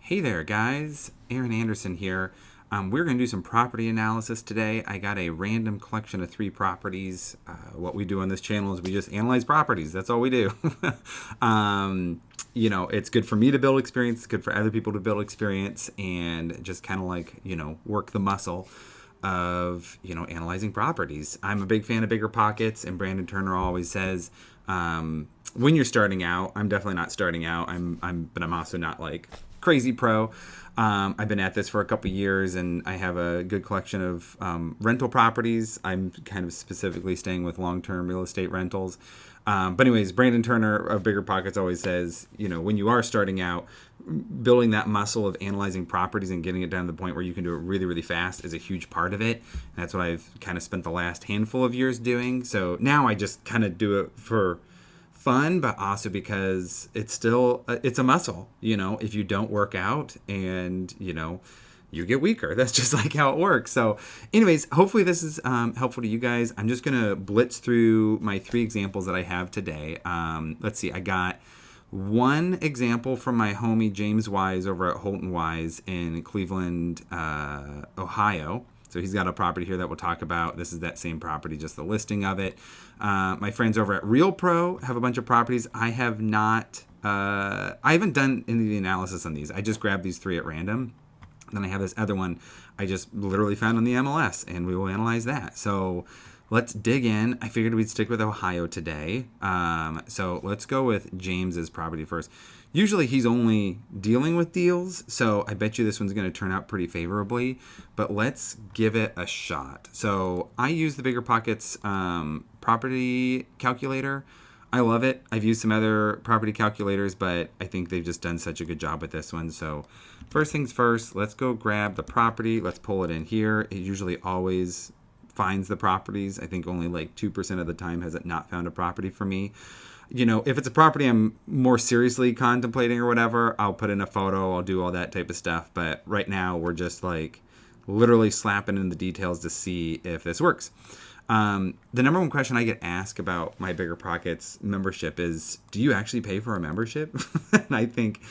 Hey there, guys. Aaron Anderson here. We're going to do some property analysis today. I got a random collection of 3 properties. What we do on this channel is we just analyze properties. That's all we do. It's good for me to build experience. It's good for other people to build experience, and just kind of like, work the muscle of, analyzing properties. I'm a big fan of BiggerPockets, and Brandon Turner always says, when you're starting out, I'm definitely not starting out. But I'm also not like crazy pro. I've been at this for a couple years, and I have a good collection of rental properties. I'm kind of specifically staying with long-term real estate rentals. But anyways, Brandon Turner of BiggerPockets always says, when you are starting out, building that muscle of analyzing properties and getting it down to the point where you can do it really, really fast is a huge part of it. And that's what I've kind of spent the last handful of years doing. So now I just kind of do it for fun, but also because it's a muscle. If you don't work out, and you get weaker. That's just like how it works. So anyways, hopefully this is helpful to you guys. I'm just gonna blitz through my 3 examples that I have today. Let's see, I got one example from my homie James Wise over at Holton Wise in Cleveland, Ohio. So he's got a property here that we'll talk about. This is that same property, just the listing of it. My friends over at Real Pro have a bunch of properties. I haven't done any of the analysis on these. I just grabbed these 3 at random. Then I have this other one I just literally found on the MLS, and we will analyze that. So let's dig in. I figured we'd stick with Ohio today. So let's go with James's property first. Usually he's only dealing with deals, so I bet you this one's going to turn out pretty favorably, but let's give it a shot. So I use the BiggerPockets property calculator. I love it. I've used some other property calculators, but I think they've just done such a good job with this one. So first things first, let's go grab the property. Let's pull it in here. It usually always finds the properties. I think only like 2% of the time has it not found a property for me. If it's a property I'm more seriously contemplating or whatever, I'll put in a photo, I'll do all that type of stuff. But right now we're just like literally slapping in the details to see if this works. The number one question I get asked about my BiggerPockets membership is, do you actually pay for a membership? And I think,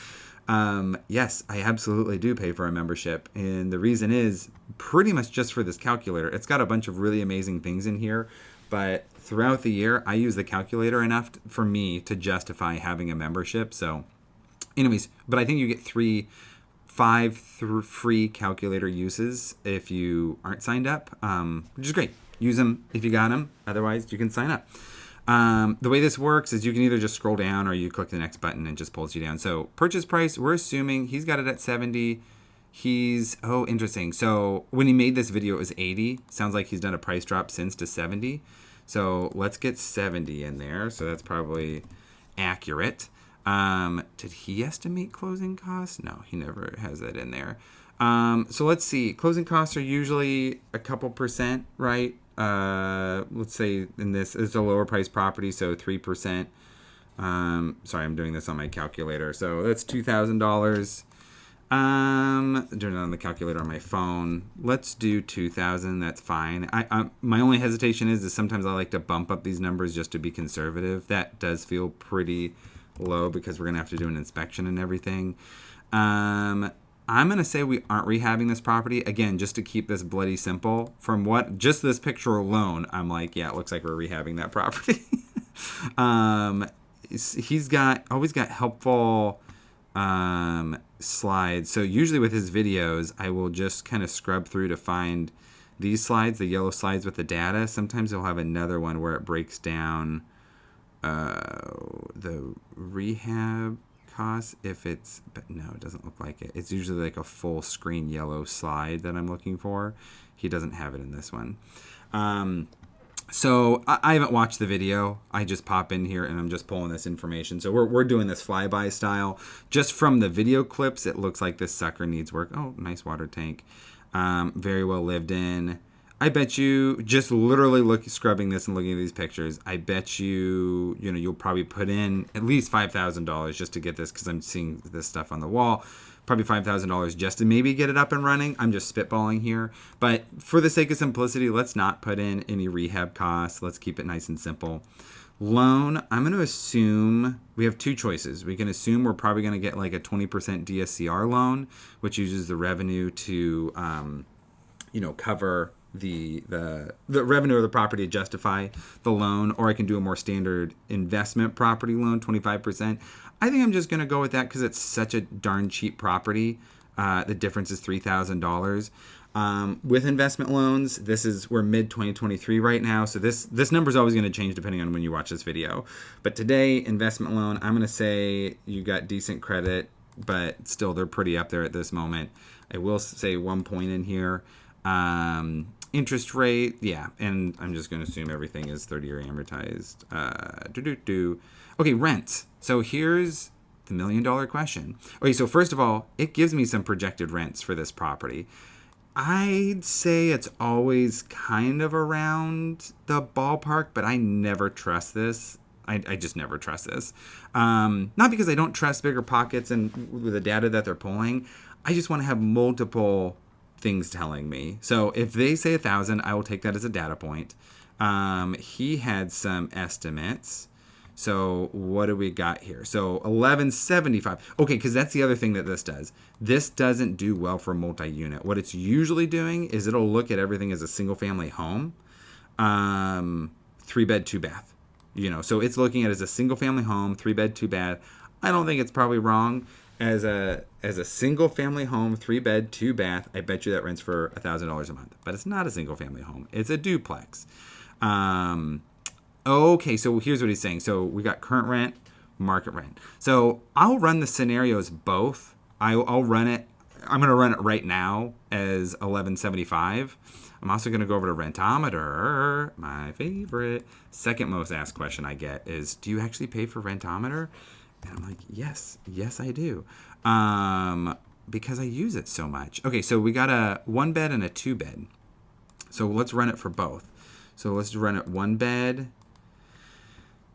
yes, I absolutely do pay for a membership. And the reason is pretty much just for this calculator. It's got a bunch of really amazing things in here, but throughout the year, I use the calculator enough for me to justify having a membership. So anyways, but I think you get 5 free calculator uses if you aren't signed up, which is great. Use them if you got them. Otherwise, you can sign up. The way this works is you can either just scroll down or you click the next button and it just pulls you down. So purchase price, we're assuming he's got it at 70. Interesting. So when he made this video, it was 80. Sounds like he's done a price drop since to 70. So let's get 70 in there. So that's probably accurate. Did he estimate closing costs? No, he never has that in there. So let's see. Closing costs are usually a couple percent, right? Let's say in this, it's a lower price property, so 3%. Sorry, I'm doing this on my calculator. So that's $2,000. Doing it on the calculator on my phone. Let's do 2,000. That's fine. My only hesitation is sometimes I like to bump up these numbers just to be conservative. That does feel pretty low because we're gonna have to do an inspection and everything. I'm gonna say we aren't rehabbing this property again, just to keep this bloody simple. From just this picture alone, I'm like, yeah, it looks like we're rehabbing that property. He's always got helpful slides. So usually with his videos, I will just kind of scrub through to find these slides, the yellow slides with the data. Sometimes he'll have another one where it breaks down the rehab costs, but no, it doesn't look like it. It's usually like a full screen yellow slide that I'm looking for. He doesn't have it in this one. So I haven't watched the video. I just pop in here and I'm just pulling this information. So we're doing this flyby style. Just from the video clips, it looks like this sucker needs work. Oh, nice water tank. Very well lived in. I bet you, just literally scrubbing this and looking at these pictures, I bet you'll probably put in at least $5,000 just to get this, because I'm seeing this stuff on the wall. Probably $5,000 just to maybe get it up and running. I'm just spitballing here. But for the sake of simplicity, let's not put in any rehab costs. Let's keep it nice and simple. Loan, I'm going to assume we have two choices. We can assume we're probably going to get like a 20% DSCR loan, which uses the revenue to, cover the revenue of the property to justify the loan, or I can do a more standard investment property loan, 25%. I think I'm just going to go with that because it's such a darn cheap property. The difference is $3,000. With investment loans, we're mid 2023 right now, so this number is always going to change depending on when you watch this video. But today, investment loan, I'm going to say you got decent credit, but still they're pretty up there at this moment. I will say 1 point in here. Interest rate, yeah, and I'm just going to assume everything is 30-year amortized. Okay, rent. So here's the million-dollar question. Okay, so first of all, it gives me some projected rents for this property. I'd say it's always kind of around the ballpark, but I never trust this. I just never trust this. Not because I don't trust BiggerPockets and the data that they're pulling. I just want to have multiple things telling me. So if they say 1,000, I will take that as a data point. He had some estimates. So what do we got here? So 1175. Okay, because that's the other thing that this does. This doesn't do well for multi-unit. What it's usually doing is it'll look at everything as a single-family home, 3-bed, 2-bath. So it's looking at it as a single-family home, 3-bed, 2-bath. I don't think it's probably wrong. As a single-family home, 3-bed, 2-bath, I bet you that rents for $1,000 a month. But it's not a single-family home. It's a duplex. Okay, so here's what he's saying. So we got current rent, market rent. So I'll run the scenarios both. I'll run it. I'm going to run it right now as 1175. I'm also going to go over to Rentometer, my favorite. Second most asked question I get is, do you actually pay for Rentometer? And I'm like, yes, I do. Because I use it so much. Okay, so we got a 1-bed and a 2-bed. So let's run it for both. So let's run it 1-bed.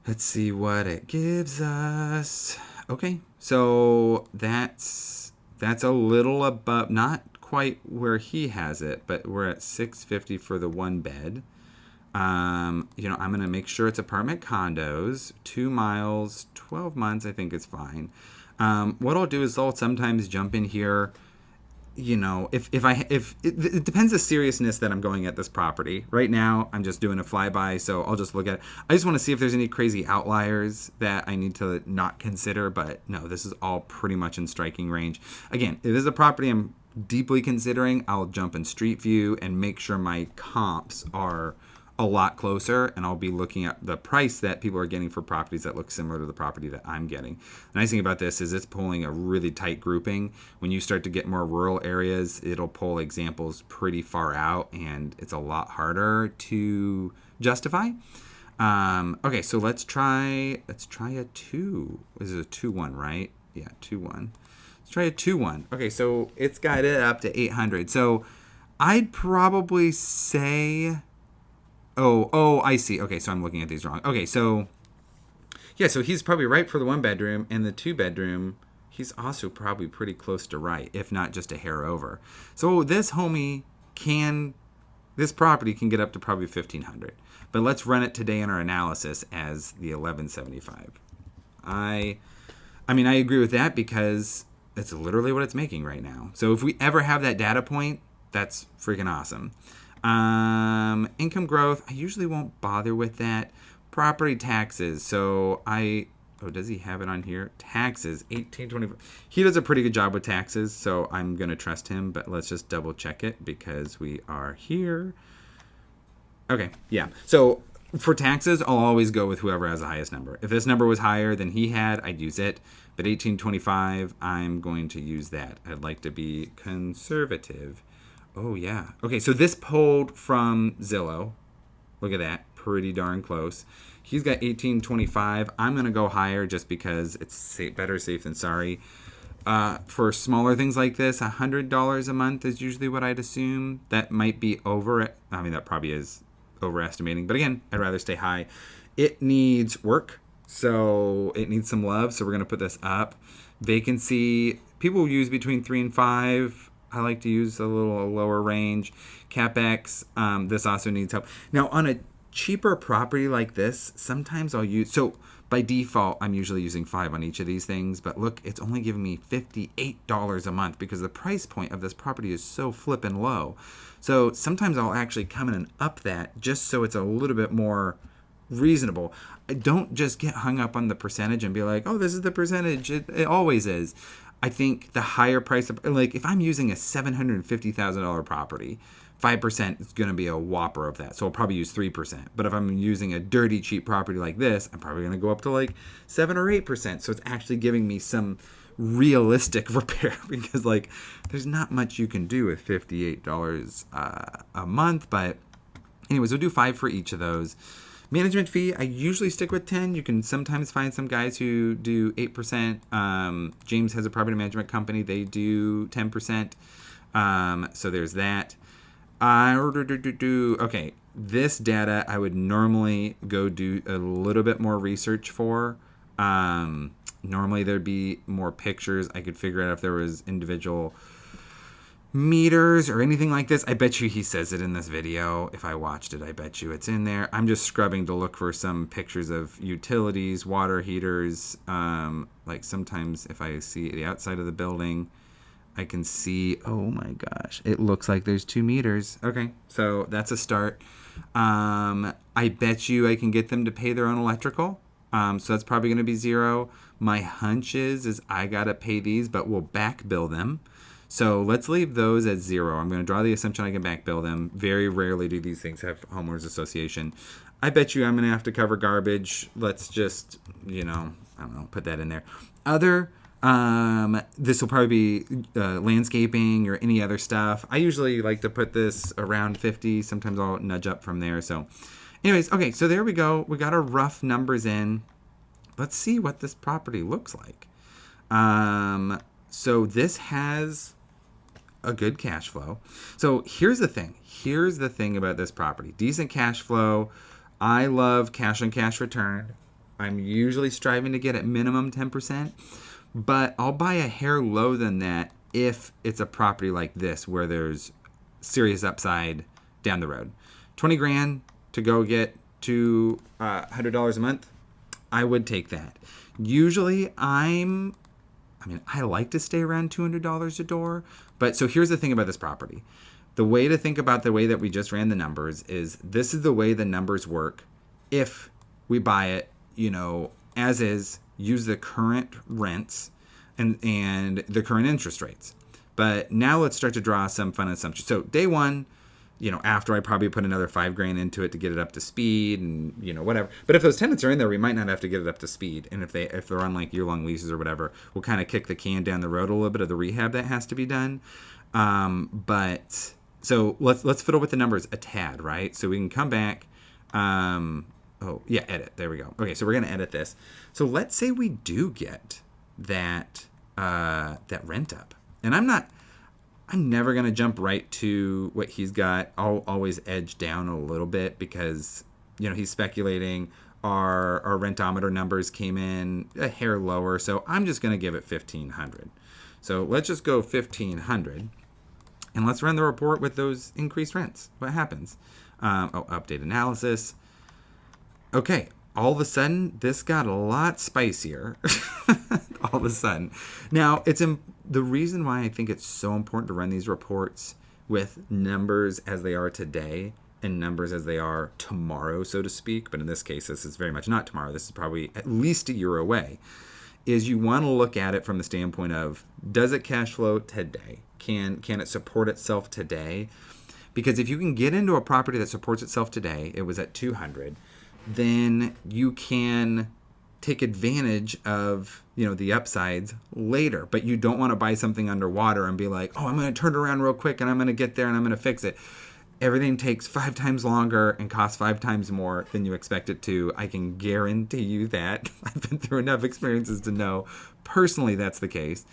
Let's see what it gives us. Okay, so that's a little above, not quite where he has it, but we're at $650 for the 1-bed. I'm going to make sure it's apartment condos, 2 miles, 12 months, I think is fine. What I'll do is I'll sometimes jump in here, if it depends the seriousness that I'm going at this property. Right now, I'm just doing a flyby, so I'll just look at it. I just want to see if there's any crazy outliers that I need to not consider, but no, this is all pretty much in striking range. Again, if this is a property I'm deeply considering, I'll jump in Street View and make sure my comps are a lot closer, and I'll be looking at the price that people are getting for properties that look similar to the property that I'm getting. The nice thing about this is it's pulling a really tight grouping. When you start to get more rural areas, it'll pull examples pretty far out, and it's a lot harder to justify. Okay, so let's try a 2. This is a 2-1, right? Yeah, 2-1. Let's try a 2-1. Okay, so it's got it up to 800. So I'd probably say... Oh, I see. Okay, so I'm looking at these wrong. Okay, so yeah, so he's probably right for the 1-bedroom, and the 2-bedroom, he's also probably pretty close to right, if not just a hair over. So this property can get up to probably 1,500. But let's run it today in our analysis as the 1175. I agree with that because it's literally what it's making right now. So if we ever have that data point, that's freaking awesome. Income growth, I usually won't bother with that. Property taxes, so does he have it on here? Taxes, 1824. He does a pretty good job with taxes, so I'm going to trust him, but let's just double check it because we are here. Okay, yeah. So for taxes, I'll always go with whoever has the highest number. If this number was higher than he had, I'd use it. But 1825, I'm going to use that. I'd like to be conservative. Oh, yeah. Okay, so this pulled from Zillow. Look at that. Pretty darn close. He's got 1825. I'm going to go higher just because it's better safe than sorry. For smaller things like this, $100 a month is usually what I'd assume. That might be that probably is overestimating. But again, I'd rather stay high. It needs work, so it needs some love. So we're going to put this up. Vacancy, people use between 3 and 5. I like to use a little lower range. CapEx, this also needs help. Now, on a cheaper property like this, sometimes I'll use, so by default, I'm usually using 5 on each of these things, but look, it's only giving me $58 a month because the price point of this property is so flippin' low. So sometimes I'll actually come in and up that just so it's a little bit more reasonable. I don't just get hung up on the percentage and be like, oh, this is the percentage. It always is. I think the higher price, like if I'm using a $750,000 property, 5% is going to be a whopper of that. So I'll probably use 3%. But if I'm using a dirty, cheap property like this, I'm probably going to go up to like 7 or 8%. So it's actually giving me some realistic repair because like there's not much you can do with $58 a month. But anyways, we'll do 5 for each of those. Management fee, I usually stick with 10. You can sometimes find some guys who do 8%. James has a property management company. They do 10%. So there's that. Okay, this data I would normally go do a little bit more research for. Normally there'd be more pictures. I could figure out if there was individual meters or anything like this. I bet you he says it in this video. If I watched it, I bet you it's in there. I'm just scrubbing to look for some pictures of utilities, water heaters. Like sometimes if I see the outside of the building, I can see, oh my gosh, it looks like there's 2 meters. Okay, so that's a start. I bet you I can get them to pay their own electrical. So that's probably going to be 0. My hunch is I got to pay these, but we'll back bill them. So let's leave those at 0. I'm going to draw the assumption I can back bill them. Very rarely do these things have homeowners association. I bet you I'm going to have to cover garbage. Let's just, I don't know, put that in there. Other, this will probably be landscaping or any other stuff. I usually like to put this around 50. Sometimes I'll nudge up from there. So anyways, okay, so there we go. We got our rough numbers in. Let's see what this property looks like. So this has a good cash flow. So here's the thing. Here's the thing about this property. Decent cash flow. I love cash on cash return. I'm usually striving to get at minimum 10%, but I'll buy a hair lower than that if it's a property like this where there's serious upside down the road. 20 grand to go get to $100 a month. I would take that. Usually I like to stay around $200 a door. But so here's the thing about this property. The way to think about the way that we just ran the numbers is this is the way the numbers work. If we buy it, as is, use the current rents and the current interest rates. But now let's start to draw some fun assumptions. So day one, after I probably put another $5,000 into it to get it up to speed and, whatever. But if those tenants are in there, we might not have to get it up to speed. And if they're on like year-long leases or whatever, we'll kind of kick the can down the road a little bit of the rehab that has to be done. But so let's fiddle with the numbers a tad, right? So we can come back. Edit. There we go. Okay, so we're going to edit this. So let's say we do get that rent up. And I'm never going to jump right to what he's got. I'll always edge down a little bit because, he's speculating. Our rentometer numbers came in a hair lower. So I'm just going to give it 1,500. So let's just go 1,500. And let's run the report with those increased rents. What happens? Update analysis. Okay. All of a sudden, this got a lot spicier. All of a sudden. Now, the reason why I think it's so important to run these reports with numbers as they are today and numbers as they are tomorrow, so to speak, but in this case, this is very much not tomorrow. This is probably at least a year away, is you want to look at it from the standpoint of, does it cash flow today? Can it support itself today? Because if you can get into a property that supports itself today, it was at 200, then you can take advantage of, the upsides later. But you don't want to buy something underwater and be like, oh, I'm going to turn it around real quick and I'm going to get there and I'm going to fix it. Everything takes 5 times longer and costs 5 times more than you expect it to. I can guarantee you that. I've been through enough experiences to know personally that's the case.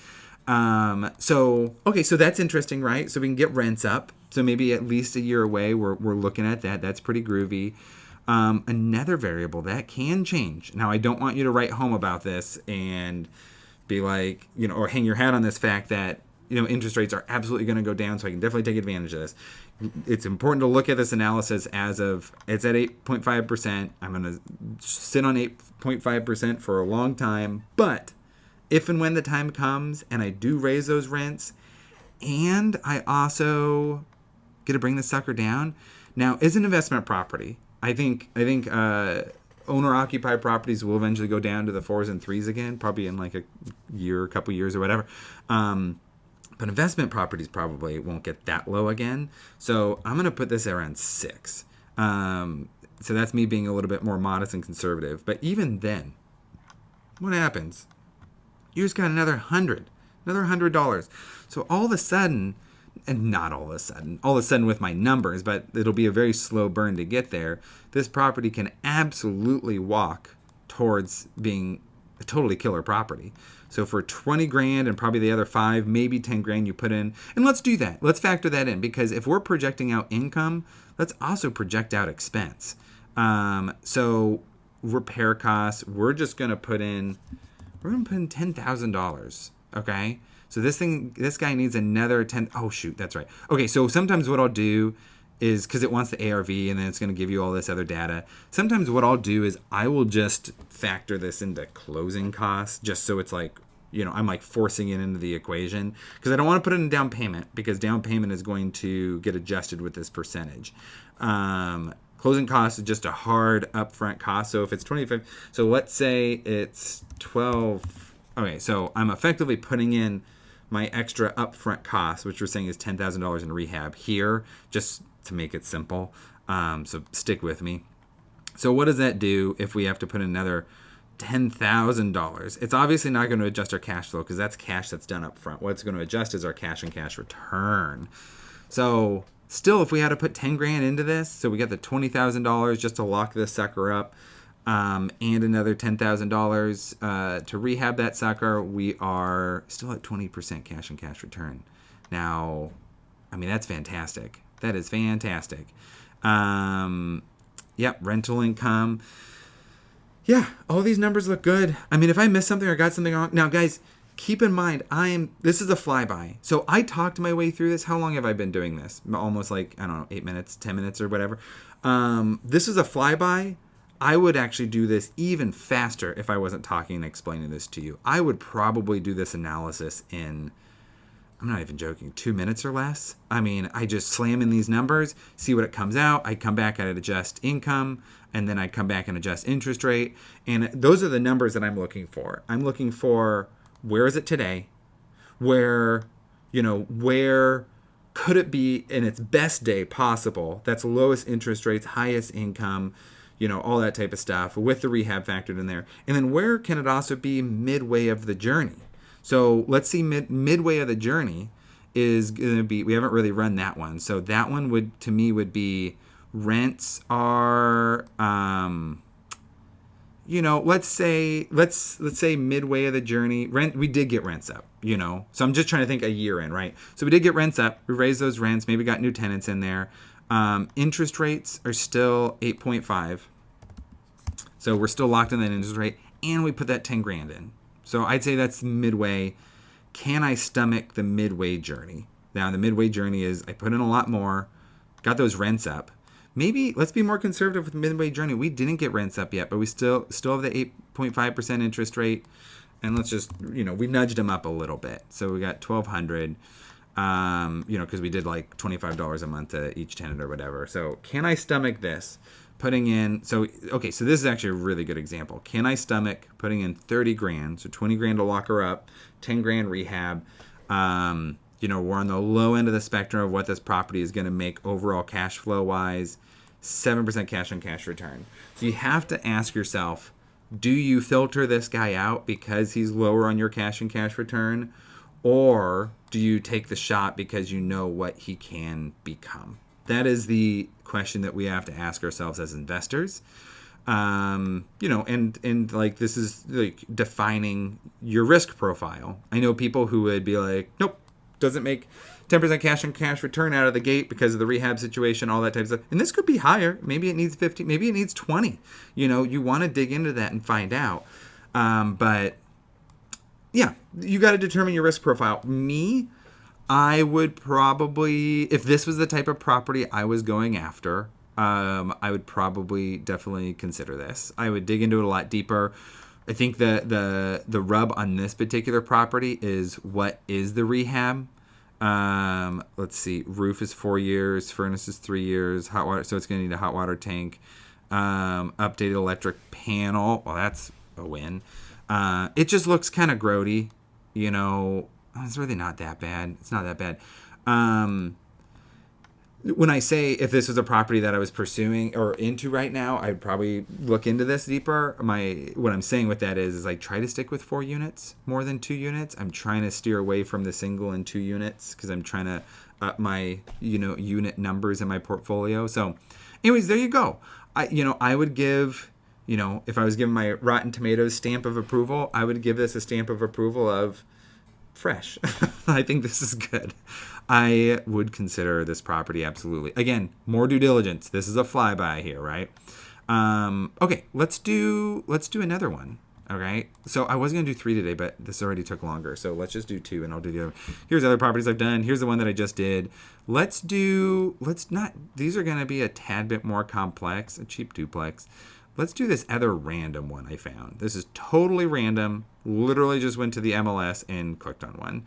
So that's interesting, right? So we can get rents up. So maybe at least a year away, we're looking at that. That's pretty groovy. Another variable that can change. Now, I don't want you to write home about this and be like, or hang your hat on this fact that interest rates are absolutely going to go down, so I can definitely take advantage of this. It's important to look at this analysis as of it's at 8.5%. I'm going to sit on 8.5% for a long time, but if and when the time comes and I do raise those rents and I also get to bring the sucker down, now is an investment property. I think owner-occupied properties will eventually go down to the 4s and 3s again, probably in like a year, a couple years or whatever. But investment properties probably won't get that low again. So I'm going to put this around 6. So that's me being a little bit more modest and conservative. But even then, what happens? You just got another $100. So all of a sudden, and not all of a sudden with my numbers, but it'll be a very slow burn to get there. This property can absolutely walk towards being a totally killer property. So for 20 grand and probably the other 5, maybe 10 grand you put in, and let's do that. Let's factor that in, because if we're projecting out income, let's also project out expense. So repair costs, we're going to put in $10,000. Okay. So this guy needs another 10. Oh shoot, that's right. Okay, so sometimes what I'll do is, because it wants the ARV and then it's going to give you all this other data. Sometimes what I'll do is I will just factor this into closing costs, just so it's like, I'm like forcing it into the equation, because I don't want to put it in down payment, because down payment is going to get adjusted with this percentage. Closing costs is just a hard upfront cost. So if it's 25, so let's say it's 12. Okay, so I'm effectively putting in my extra upfront cost, which we're saying is $10,000 in rehab here, just to make it simple. So stick with me. So what does that do if we have to put in another $10,000? It's obviously not going to adjust our cash flow, because that's cash that's done up front. What's going to adjust is our cash and cash return. So still, if we had to put 10 grand into this, so we got the $20,000 just to lock this sucker up, and another $10,000 to rehab that sucker, we are still at 20% cash and cash return. Now, I mean, that's fantastic. That is fantastic. Yep, rental income. Yeah, all these numbers look good. I mean, if I missed something or got something wrong. Now, guys, keep in mind, this is a flyby. So I talked my way through this. How long have I been doing this? Almost like, I don't know, 8 minutes, 10 minutes or whatever. This is a flyby. I would actually do this even faster if I wasn't talking and explaining this to you. I would probably do this analysis in, I'm not even joking, 2 minutes or less. I mean, I just slam in these numbers, see what it comes out. I come back, I'd adjust income, and then I'd come back and adjust interest rate. And those are the numbers that I'm looking for. I'm looking for, where is it today? Where could it be in its best day possible? That's lowest interest rates, highest income, all that type of stuff, with the rehab factored in there. And then where can it also be midway of the journey? So let's see, midway of the journey is going to be, we haven't really run that one. So that one would be rents are, let's say midway of the journey, we did get rents up, so I'm just trying to think a year in, right? So we did get rents up, we raised those rents, maybe got new tenants in there. Interest rates are still 8.5. So we're still locked in that interest rate, and we put that 10 grand in. So I'd say that's midway. Can I stomach the midway journey? Now, the midway journey is I put in a lot more, got those rents up. Maybe let's be more conservative with the midway journey. We didn't get rents up yet, but we still have the 8.5% interest rate. And let's just, we've nudged them up a little bit. So we got $1,200. Because we did like $25 a month to each tenant or whatever. So can I stomach this? Putting in, so this is actually a really good example. Can I stomach putting in 30 grand, so 20 grand to lock her up, 10 grand rehab? We're on the low end of the spectrum of what this property is going to make overall cash flow wise, 7% cash on cash return. So you have to ask yourself, do you filter this guy out because he's lower on your cash and cash return? Or do you take the shot because you know what he can become? That is the question that we have to ask ourselves as investors. And like, this is like defining your risk profile. I know people who would be like, nope, doesn't make 10% cash on cash return out of the gate because of the rehab situation, all that type of stuff. And this could be higher. Maybe it needs 50, maybe it needs 20. You want to dig into that and find out. But yeah, you got to determine your risk profile. Me, I would probably, if this was the type of property I was going after, I would probably definitely consider this. I would dig into it a lot deeper. I think the rub on this particular property is what is the rehab. Let's see, roof is 4 years, furnace is 3 years, hot water, so it's going to need a hot water tank. Updated electric panel. Well, that's a win. It just looks kind of grody, you know. It's really not that bad. It's not that bad. When I say if this was a property that I was pursuing or into right now, I'd probably look into this deeper. What I'm saying with that is like try to stick with 4 units more than 2 units. I'm trying to steer away from the single and 2 units because I'm trying to up my unit numbers in my portfolio. So, anyways, there you go. I would give, if I was giving my Rotten Tomatoes stamp of approval, I would give this a stamp of approval of fresh. I think this is good. I would consider this property absolutely. Again, more due diligence. This is a flyby here, right? Okay, let's do another one. Okay, so I was gonna do 3 today, but this already took longer. So let's just do 2, and I'll do the other. Here's other properties I've done. Here's the one that I just did. Let's not. These are gonna be a tad bit more complex. A cheap duplex. Let's do this other random one I found. This is totally random. Literally just went to the MLS and clicked on one.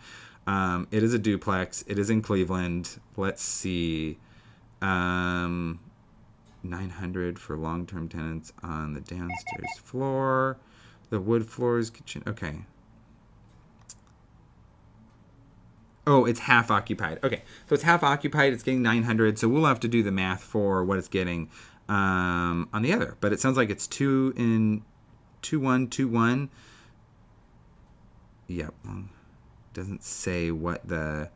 It is a duplex. It is in Cleveland. Let's see. 900 for long-term tenants on the downstairs floor. The wood floors, kitchen. Okay. Oh, it's half occupied. Okay. So it's half occupied. It's getting 900. So we'll have to do the math for what it's getting on the other. But it sounds like it's 2 in 2-1-2-1. Yep. Doesn't say what but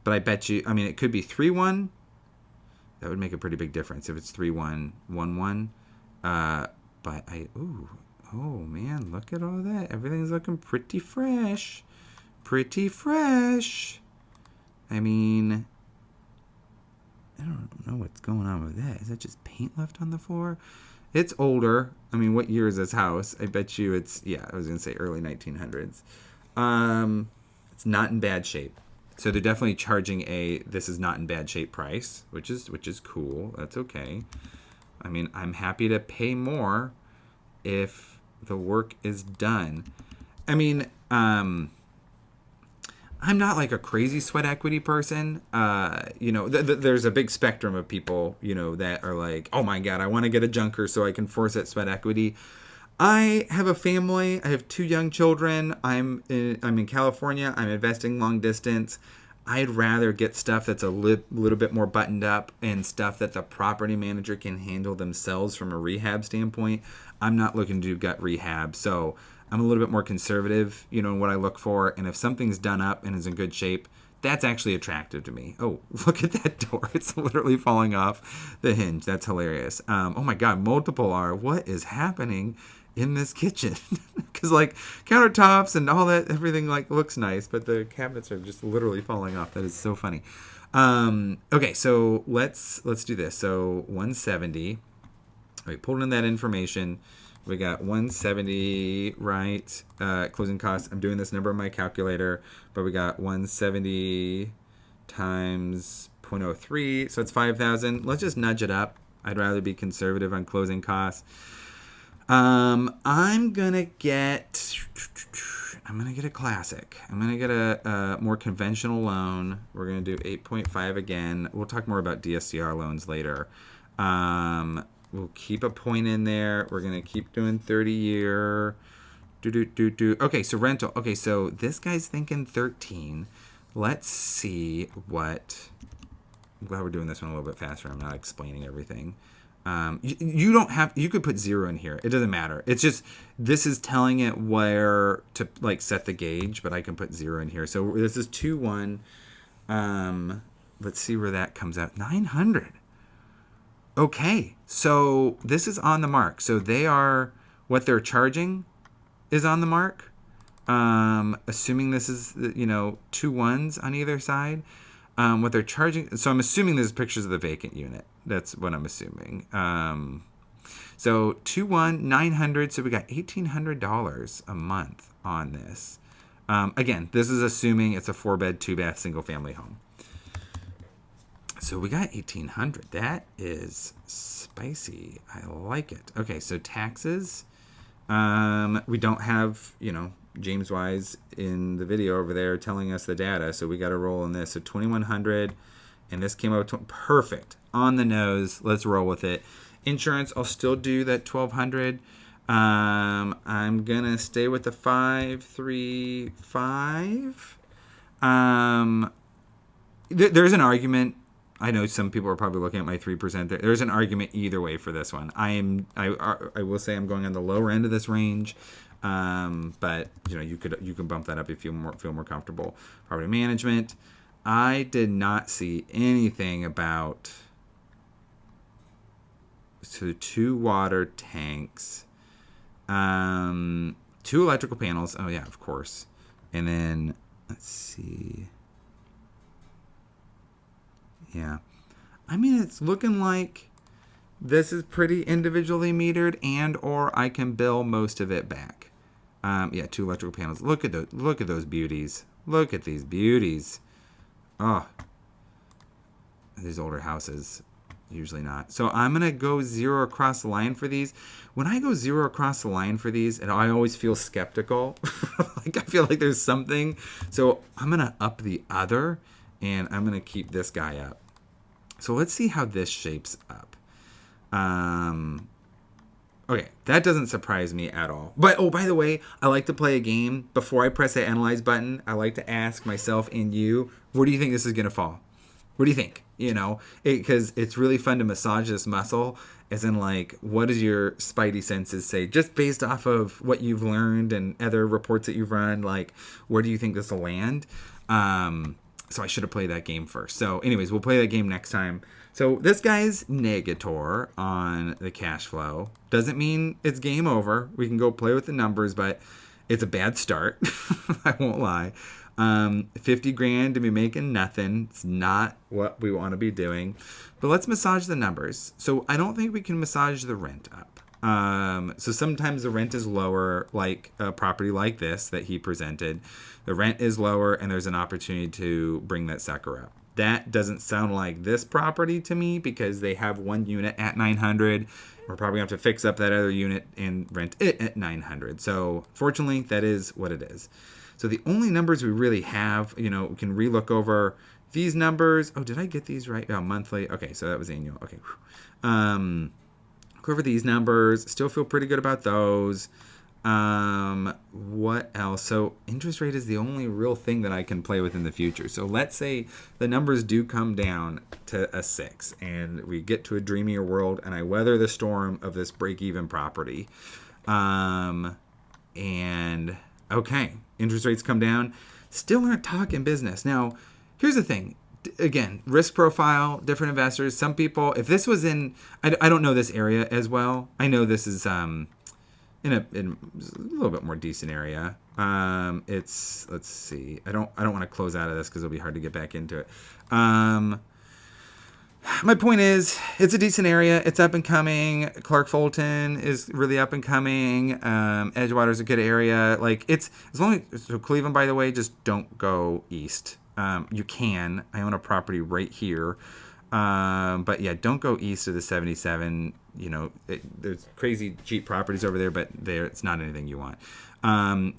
I bet you, it could be 3-1. That would make a pretty big difference if it's 3-1-1-1. Oh man, look at all that. Everything's looking pretty fresh. Pretty fresh. I don't know what's going on with that. Is that just paint left on the floor? It's older. What year is this house? I bet you it's, I was going to say early 1900s. It's not in bad shape. So they're definitely charging this is not in bad shape price, which is cool. That's okay. I'm happy to pay more if the work is done. I'm not like a crazy sweat equity person. There's a big spectrum of people, that are like, oh my God, I want to get a junker so I can force that sweat equity. I have a family. I have 2 young children. I'm in California. I'm investing long distance. I'd rather get stuff that's a little bit more buttoned up and stuff that the property manager can handle themselves from a rehab standpoint. I'm not looking to do gut rehab. So I'm a little bit more conservative, in what I look for. And if something's done up and is in good shape, that's actually attractive to me. Oh, look at that door. It's literally falling off the hinge. That's hilarious. Oh my God, multiple R. What is happening in this kitchen? Because countertops and all that, everything looks nice, but the cabinets are just literally falling off. That is so funny. Okay, so let's do this. So 170. We pulled in that information. We got 170, right? Closing costs. I'm doing this number on my calculator, but we got 170 times 0.03, so it's 5,000. Let's just nudge it up. I'd rather be conservative on closing costs. I'm gonna get a classic. I'm gonna get a more conventional loan. We're gonna do 8.5 again. We'll talk more about DSCR loans later. We'll keep a point in there. We're gonna keep doing 30-year. Okay, so rental. Okay, so this guy's thinking 13. Let's see what. I'm glad we're doing this one a little bit faster. I'm not explaining everything. You don't have. You could put 0 in here. It doesn't matter. It's just this is telling it where to set the gauge, but I can put 0 in here. So this is 2-1. Let's see where that comes out. 900. Okay, so this is on the mark. So what they're charging is on the mark. Assuming this is 2 1s on either side. What they're charging. So I'm assuming there's pictures of the vacant unit. That's what I'm assuming. So 2-1, 900. So we got $1,800 a month on this. Again, this is assuming it's a 4-bed, 2-bath, single-family home. So we got 1,800. That is spicy. I like it. Okay, so taxes. We don't have, James Wise in the video over there telling us the data, so we got to roll in this. So 2,100, and this came out perfect, on the nose. Let's roll with it. Insurance, I'll still do that 1,200. I'm gonna stay with the 535. There's an argument. I know some people are probably looking at my 3% there. There's an argument either way for this one. I will say I'm going on the lower end of this range, but you can bump that up if you feel more comfortable. Property management. I did not see anything about 2 water tanks, 2 electrical panels. Oh yeah, of course. And then let's see. Yeah. I mean, it's looking like this is pretty individually metered, and or I can bill most of it back. 2 electrical panels. Look at those beauties. Look at these beauties. Oh. These older houses. Usually not. So I'm going to go 0 across the line for these. When I go 0 across the line for these, and I always feel skeptical. I feel like there's something. So I'm going to up the other, and I'm going to keep this guy up. So let's see how this shapes up. Okay, that doesn't surprise me at all. But, by the way, I like to play a game. Before I press the analyze button, I like to ask myself and you, where do you think this is going to fall? What do you think? Because it's really fun to massage this muscle, as in, what does your spidey senses say? Just based off of what you've learned and other reports that you've run, where do you think this will land? So I should have played that game first. So anyways, we'll play that game next time. So this guy's negator on the cash flow. Doesn't mean it's game over. We can go play with the numbers, but it's a bad start. I won't lie. 50 grand to be making nothing. It's not what we want to be doing. But let's massage the numbers. So I don't think we can massage the rent up. So sometimes the rent is lower, like a property like this that he presented. The rent is lower, and there's an opportunity to bring that sucker up. That doesn't sound like this property to me, because they have 1 unit at 900. We're probably going to have to fix up that other unit and rent it at 900. So fortunately, that is what it is. So the only numbers we really have, we can relook over these numbers. Oh, did I get these right? Oh, monthly. Okay, so that was annual. Okay. Look over these numbers. Still feel pretty good about those. What else? So interest rate is the only real thing that I can play with in the future. So let's say the numbers do come down to a 6, and we get to a dreamier world, and I weather the storm of this break-even property. And okay, interest rates come down. Still aren't talking business. Now, here's the thing. Again, risk profile, different investors. Some people, if this was in, I don't know this area as well. I know this is in a little bit more decent area. Let's see. I don't want to close out of this because it'll be hard to get back into it. My point is, it's a decent area. It's up and coming. Clark Fulton is really up and coming. Edgewater's a good area. It's as long as, so Cleveland, by the way, just don't go east. You can. I own a property right here. But yeah, don't go east of the 77. There's crazy cheap properties over there, but it's not anything you want.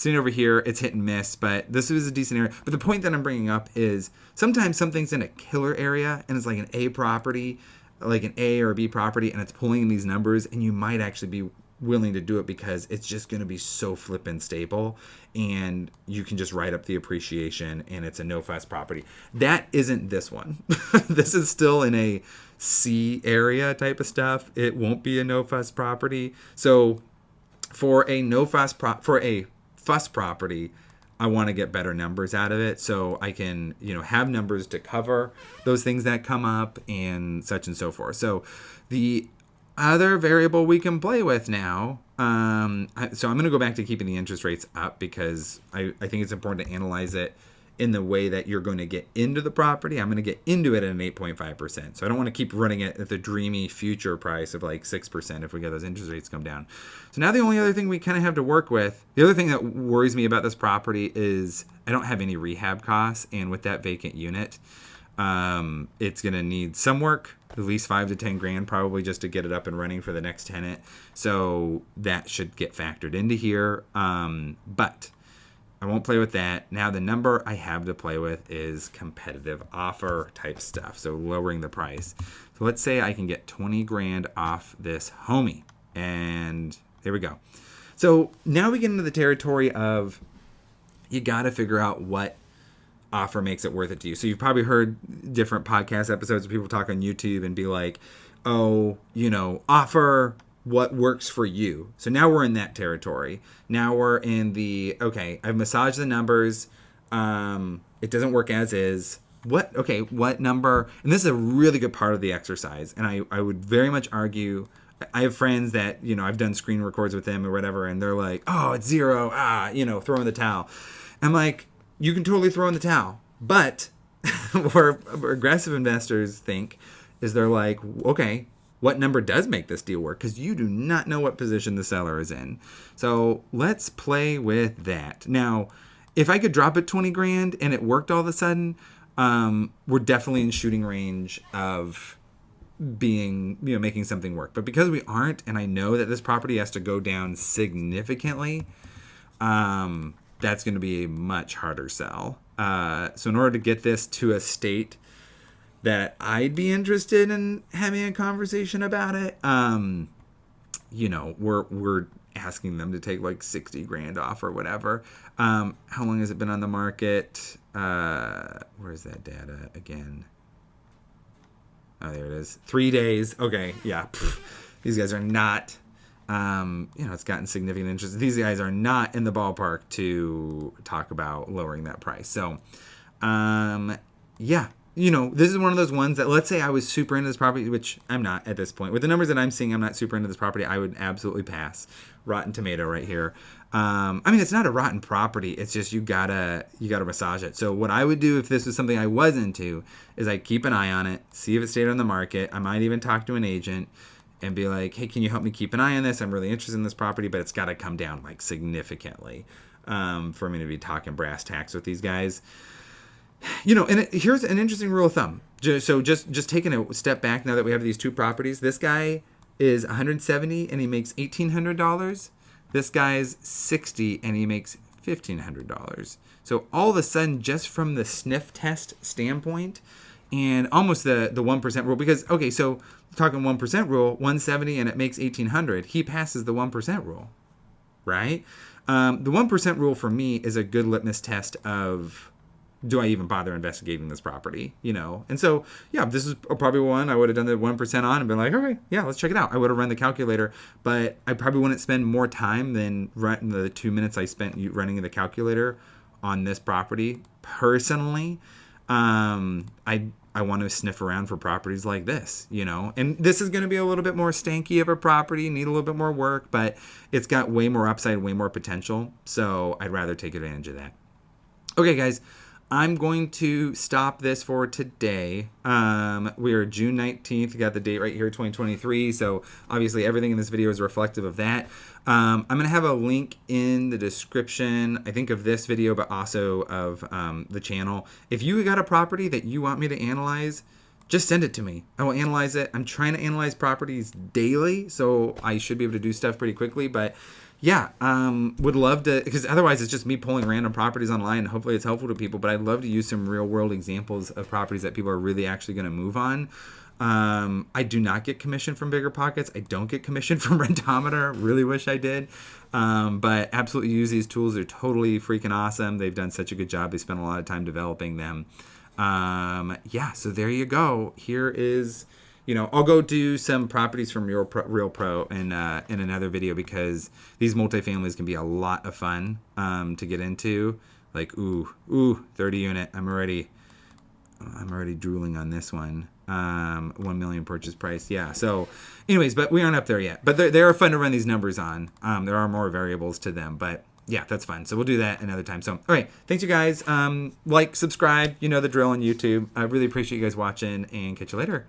Sitting over here, it's hit and miss, but this is a decent area. But the point that I'm bringing up is sometimes something's in a killer area, and it's like an A property, like an A or a B property, and it's pulling in these numbers, and you might actually be willing to do it because it's just going to be so flippin' stable, and you can just write up the appreciation, and it's a no-fuss property. That isn't this one. This is still in a C area type of stuff. It won't be a no-fuss property. So for a fuss property, I want to get better numbers out of it so I can, have numbers to cover those things that come up and such and so forth. So the other variable we can play with now, so I'm going to go back to keeping the interest rates up because I think it's important to analyze it in the way that you're going to get into the property. I'm going to get into it at an 8.5%. So I don't want to keep running it at the dreamy future price of like 6% if we get those interest rates come down. So now the only other thing we kind of have to work with, the other thing that worries me about this property is I don't have any rehab costs. And with that vacant unit, it's going to need some work, at least 5 to 10 grand probably just to get it up and running for the next tenant. So that should get factored into here. But I won't play with that. Now the number I have to play with is competitive offer type stuff. So lowering the price. So let's say I can get 20 grand off this homie. And there we go. So now we get into the territory of you got to figure out what offer makes it worth it to you. So you've probably heard different podcast episodes of people talk on YouTube and be like, oh, offer what works for you. So now we're in that territory. Now we're in the, okay, I've massaged the numbers. It doesn't work as is. What number? And this is a really good part of the exercise. And I would very much argue, I have friends that, I've done screen records with them or whatever, and they're like, oh, it's 0. Throw in the towel. I'm like, you can totally throw in the towel. But where aggressive investors think is they're like, okay, what number does make this deal work? Because you do not know what position the seller is in. So let's play with that. Now, if I could drop it 20 grand and it worked all of a sudden, we're definitely in shooting range of being, making something work. But because we aren't, and I know that this property has to go down significantly, that's going to be a much harder sell. So in order to get this to a state that I'd be interested in having a conversation about it, we're asking them to take like 60 grand off or whatever. How long has it been on the market? Where's that data again? Oh, there it is. 3 days. Okay. Yeah. These guys are not, it's gotten significant interest. These guys are not in the ballpark to talk about lowering that price. So, yeah. This is one of those ones that, let's say I was super into this property, which I'm not at this point. With the numbers that I'm seeing, I'm not super into this property. I would absolutely pass. Rotten tomato right here. It's not a rotten property. It's just you gotta massage it. So what I would do if this was something I was into is I'd keep an eye on it, see if it stayed on the market. I might even talk to an agent and be like, hey, can you help me keep an eye on this? I'm really interested in this property, but it's got to come down like significantly for me to be talking brass tacks with these guys. Here's an interesting rule of thumb. So just taking a step back now that we have these two properties, this guy is 170 and he makes $1,800. This guy's 60 and he makes $1,500. So all of a sudden, just from the sniff test standpoint and almost the 1% rule, because, okay, so talking 1% rule, 170 and it makes 1,800, he passes the 1% rule, right? The 1% rule for me is a good litmus test of, do I even bother investigating this property, And so, yeah, this is probably one I would have done the 1% on and been like, okay, yeah, let's check it out. I would have run the calculator, but I probably wouldn't spend more time than the 2 minutes I spent running the calculator on this property. Personally, I want to sniff around for properties like this, And this is going to be a little bit more stanky of a property, need a little bit more work, but it's got way more upside, way more potential. So I'd rather take advantage of that. Okay, guys. I'm going to stop this for today. We are June 19th. Got the date right here, 2023. So obviously everything in this video is reflective of that. I'm going to have a link in the description, I think, of this video, but also of the channel. If you got a property that you want me to analyze, just send it to me. I will analyze it. I'm trying to analyze properties daily, so I should be able to do stuff pretty quickly. But yeah, would love to, because otherwise it's just me pulling random properties online and hopefully it's helpful to people, but I'd love to use some real world examples of properties that people are really actually going to move on. I do not get commission from BiggerPockets. I don't get commission from Rentometer. Really wish I did. But absolutely use these tools. They're totally freaking awesome. They've done such a good job. They spent a lot of time developing them. Yeah, so there you go. Here is, I'll go do some properties from Real Pro in another video, because these multifamilies can be a lot of fun to get into. Like, 30 unit. I'm already drooling on this one. 1 million purchase price. Yeah. So anyways, but we aren't up there yet. But they are fun to run these numbers on. There are more variables to them, but Yeah, that's fine. So we'll do that another time. So, all right. Thanks, you guys. Like, subscribe. You know the drill on YouTube. I really appreciate you guys watching, and catch you later.